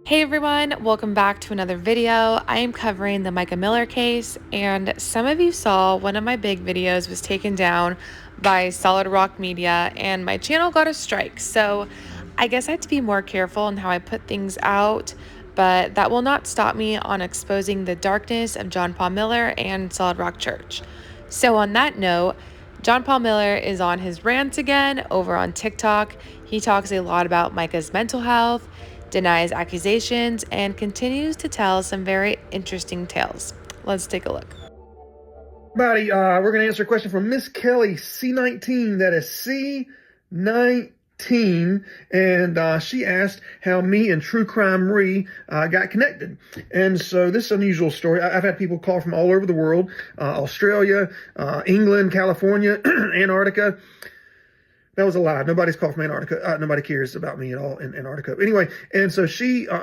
Hey everyone, welcome back to another video. I am covering the Mica Miller case, and some of you saw one of my big videos was taken down by Solid Rock Media and my channel got a strike. So I guess I have to be more careful in how I put things out, but that will not stop me on exposing the darkness of John Paul Miller and Solid Rock Church. So on that note, John Paul Miller is on his rants again over on TikTok. He talks a lot about Mica's mental health, denies accusations, and continues to tell some very interesting tales. Let's take a look. Everybody, we're going to answer a question from Miss Kelly, C19. That is C19. And she asked how me and True Crime Re got connected. And so this unusual story, I've had people call from all over the world, Australia, England, California, Antarctica. That was a lie. Nobody's called from Antarctica. Nobody cares about me at all in Antarctica. Anyway, and so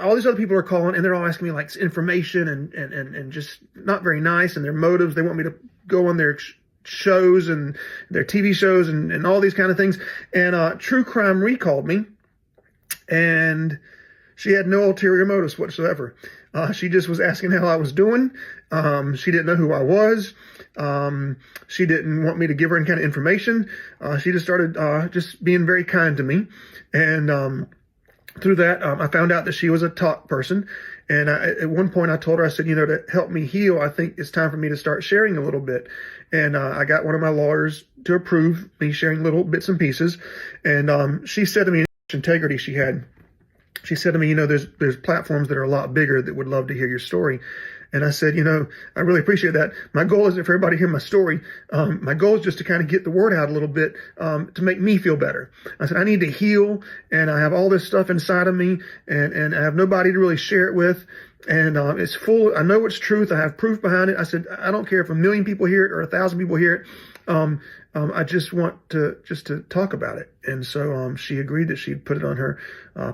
all these other people are calling, and they're all asking me like information and just not very nice, and their motives. They want me to go on their shows and their TV shows and all these kind of things. And True Crime Re called me, and she had no ulterior motives whatsoever. She just was asking how I was doing. She didn't know who I was. She didn't want me to give her any kind of information. She just started just being very kind to me. And through that, I found out that she was a talk person. And at one point I told her, I said, to help me heal, I think it's time for me to start sharing a little bit. And I got one of my lawyers to approve me sharing little bits and pieces. And she said to me, integrity she had. She said to me, there's platforms that are a lot bigger that would love to hear your story. And I said, I really appreciate that. My goal isn't for everybody to hear my story. My goal is just to kind of get the word out a little bit to make me feel better. I said, I need to heal, and I have all this stuff inside of me, and I have nobody to really share it with. And it's full. I know it's truth. I have proof behind it. I said, I don't care if 1 million people hear it or 1,000 people hear it. I just want to talk about it. And so she agreed that she'd put it on her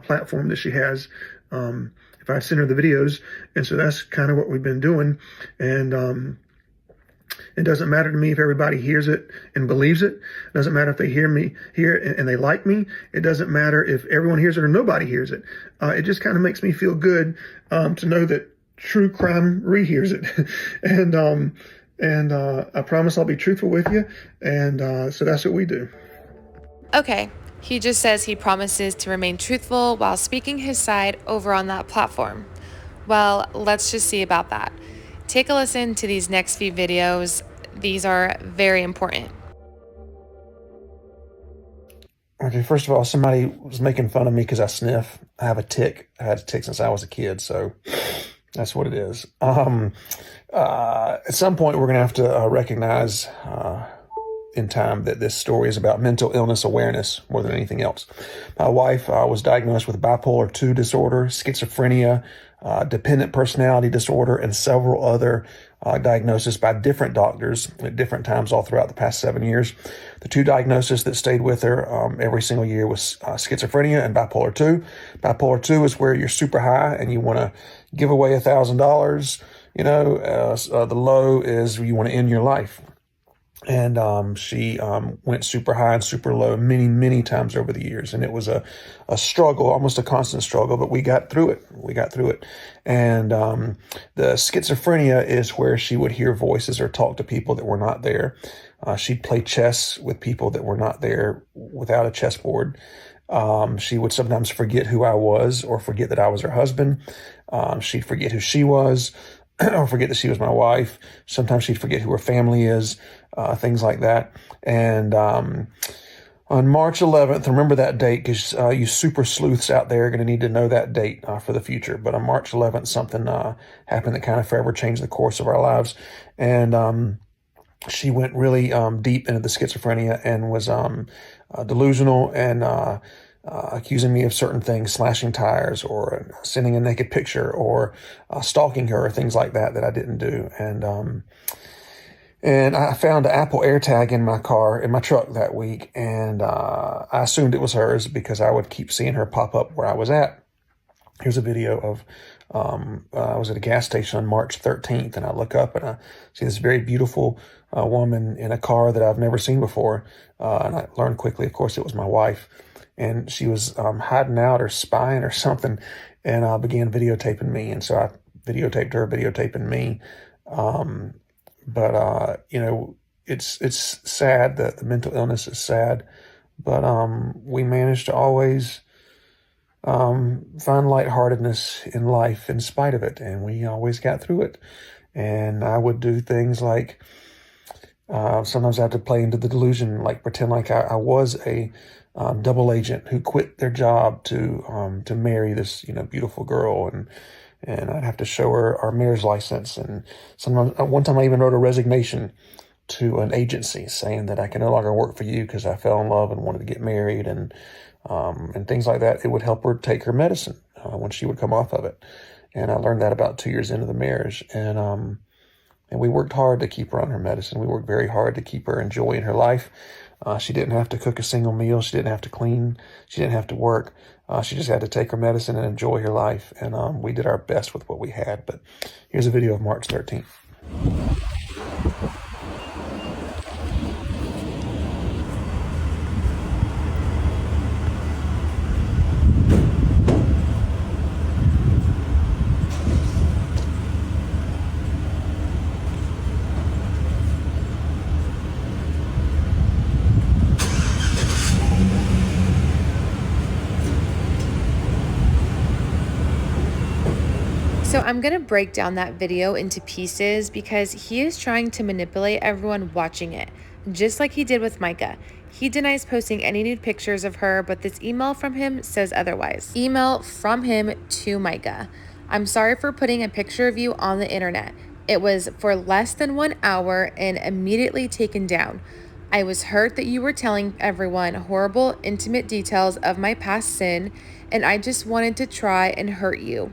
platform that she has if I send her the videos. And so that's kind of what we've been doing. And it doesn't matter to me if everybody hears it and believes it. It doesn't matter if they hear it and they like me. It doesn't matter if everyone hears it or nobody hears it. It just kind of makes me feel good to know that True Crime Re hears it. And I promise I'll be truthful with you. And so that's what we do. Okay, he just says he promises to remain truthful while speaking his side over on that platform. Well, let's just see about that. Take a listen to these next few videos. These are very important. Okay, first of all, somebody was making fun of me because I sniff. I have a tick. I had a tick since I was a kid, so that's what it is. At some point, we're going to have to recognize in time that this story is about mental illness awareness more than anything else. My wife was diagnosed with bipolar 2 disorder, schizophrenia, dependent personality disorder, and several other diagnoses by different doctors at different times all throughout the past 7 years. The 2 diagnoses that stayed with her every single year was schizophrenia and bipolar 2. Bipolar 2 is where you're super high and you want to give away $1,000. The low is you want to end your life. And she went super high and super low many, many times over the years. And it was a struggle, almost a constant struggle, but we got through it. And the schizophrenia is where she would hear voices or talk to people that were not there. She'd play chess with people that were not there without a chessboard. She would sometimes forget who I was or forget that I was her husband. She'd forget who she was or forget that she was my wife. Sometimes she'd forget who her family is, things like that. And on March 11th, remember that date because you super sleuths out there are going to need to know that date for the future. But on March 11th, something happened that kind of forever changed the course of our lives. And she went really deep into the schizophrenia and was delusional and accusing me of certain things, slashing tires or sending a naked picture or stalking her or things like that I didn't do. And I found an Apple AirTag in my truck that week. And I assumed it was hers because I would keep seeing her pop up where I was at. Here's a video of, I was at a gas station on March 13th and I look up and I see this very beautiful woman in a car that I've never seen before. And I learned quickly, of course, it was my wife. And she was hiding out or spying or something and began videotaping me. And so I videotaped her, videotaping me. But you know, it's sad that the mental illness is sad, but we managed to always find lightheartedness in life in spite of it, and we always got through it. And I would do things like sometimes I had to play into the delusion, like pretend like I was a double agent who quit their job to marry this beautiful girl, and I'd have to show her our marriage license. And sometimes one time I even wrote a resignation to an agency saying that I can no longer work for you because I fell in love and wanted to get married, and things like that. It would help her take her medicine when she would come off of it. And I learned that about 2 years into the marriage. And we worked hard to keep her on her medicine. We worked very hard to keep her enjoying her life. She didn't have to cook a single meal. She didn't have to clean. She didn't have to work. She just had to take her medicine and enjoy her life. And we did our best with what we had. But here's a video of March 13th. So I'm going to break down that video into pieces because he is trying to manipulate everyone watching it, just like he did with Mica. He denies posting any nude pictures of her, but this email from him says otherwise. Email from him to Mica. I'm sorry for putting a picture of you on the internet. It was for less than 1 hour and immediately taken down. I was hurt that you were telling everyone horrible, intimate details of my past sin, and I just wanted to try and hurt you.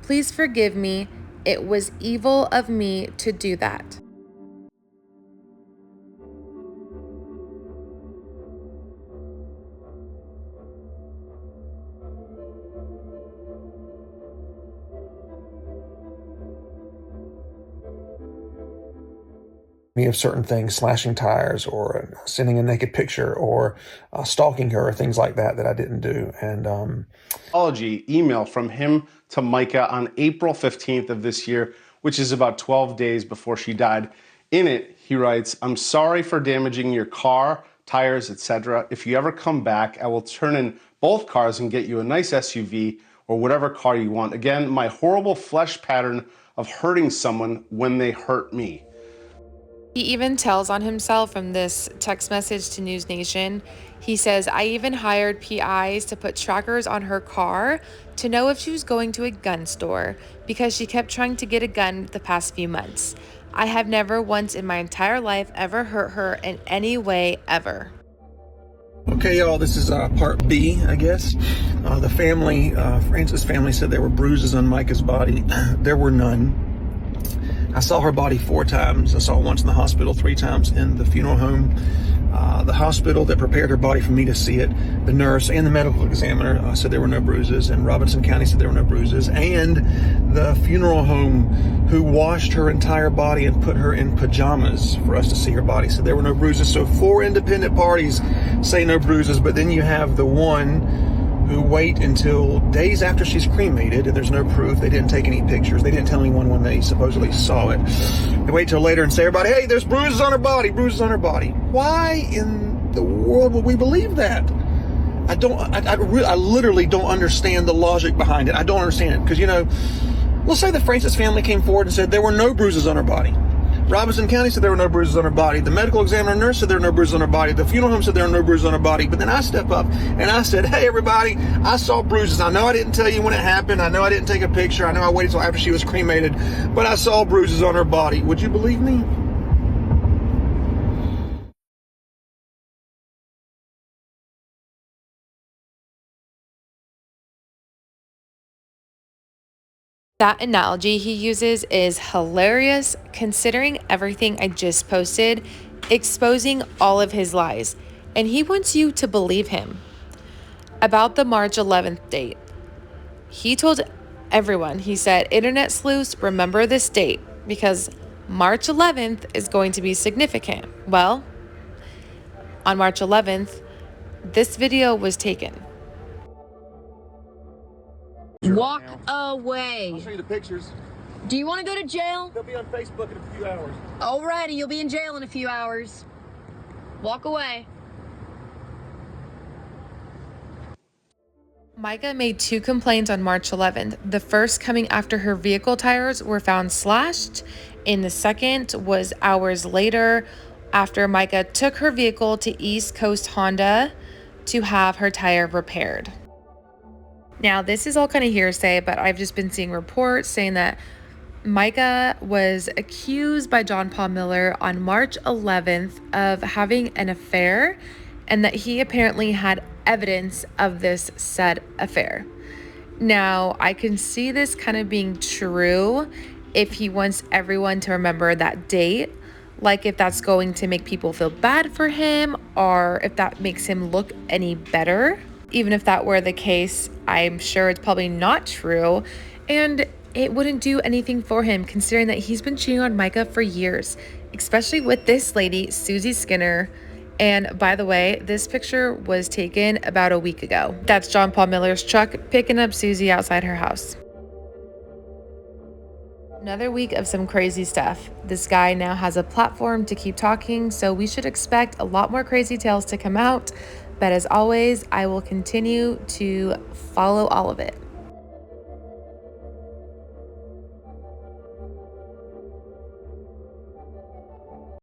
Please forgive me. It was evil of me to do that. Me of certain things, slashing tires or sending a naked picture or stalking her or things like that I didn't do. And apology email from him to Mica on April 15th of this year, which is about 12 days before she died. In it, he writes, "I'm sorry for damaging your car, tires, etc. If you ever come back, I will turn in both cars and get you a nice SUV or whatever car you want. Again, my horrible flesh pattern of hurting someone when they hurt me." He even tells on himself from this text message to News Nation. He says, I even hired PIs to put trackers on her car to know if she was going to a gun store because she kept trying to get a gun the past few months. I have never once in my entire life ever hurt her in any way ever. Okay, y'all, this is part B, I guess. The family, Francis' family said there were bruises on Mica's body. There were none. I saw her body 4 times. I saw it once in the hospital, 3 times in the funeral home. The hospital that prepared her body for me to see it, the nurse and the medical examiner said there were no bruises, and Robinson County said there were no bruises, and the funeral home who washed her entire body and put her in pajamas for us to see her body said there were no bruises. So 4 independent parties say no bruises, but then you have the one who wait until days after she's cremated, and there's no proof. They didn't take any pictures. They didn't tell anyone when they supposedly saw it. They wait till later and say, everybody, hey, there's bruises on her body, bruises on her body. Why in the world would we believe that? I literally don't understand the logic behind it. I don't understand it. Because, let's say the Francis family came forward and said there were no bruises on her body. Robinson County said there were no bruises on her body. The medical examiner nurse said there were no bruises on her body. The funeral home said there were no bruises on her body. But then I step up and I said, hey, everybody, I saw bruises. I know I didn't tell you when it happened. I know I didn't take a picture. I know I waited till after she was cremated. But I saw bruises on her body. Would you believe me? That analogy he uses is hilarious considering everything I just posted, exposing all of his lies, and he wants you to believe him. About the March 11th date, he told everyone, he said, Internet sleuths, remember this date because March 11th is going to be significant. Well, on March 11th, this video was taken. Walk away. I'll show you the pictures. Do you want to go to jail? They'll be on Facebook in a few hours. Alrighty, you'll be in jail in a few hours. Walk away. Mica made 2 complaints on March 11th. The first coming after her vehicle tires were found slashed, and the second was hours later after Mica took her vehicle to East Coast Honda to have her tire repaired. Now, this is all kind of hearsay, but I've just been seeing reports saying that Mica was accused by Paul Miller on March 11th of having an affair, and that he apparently had evidence of this said affair. Now, I can see this kind of being true if he wants everyone to remember that date, like if that's going to make people feel bad for him or if that makes him look any better. Even if that were the case, I'm sure it's probably not true, and it wouldn't do anything for him considering that he's been cheating on Mica for years, especially with this lady, Susie Skinner. And by the way, this picture was taken about a week ago. That's Paul Miller's truck picking up Susie outside her house. Another week of some crazy stuff. This guy now has a platform to keep talking, so we should expect a lot more crazy tales to come out. But as always, I will continue to follow all of it.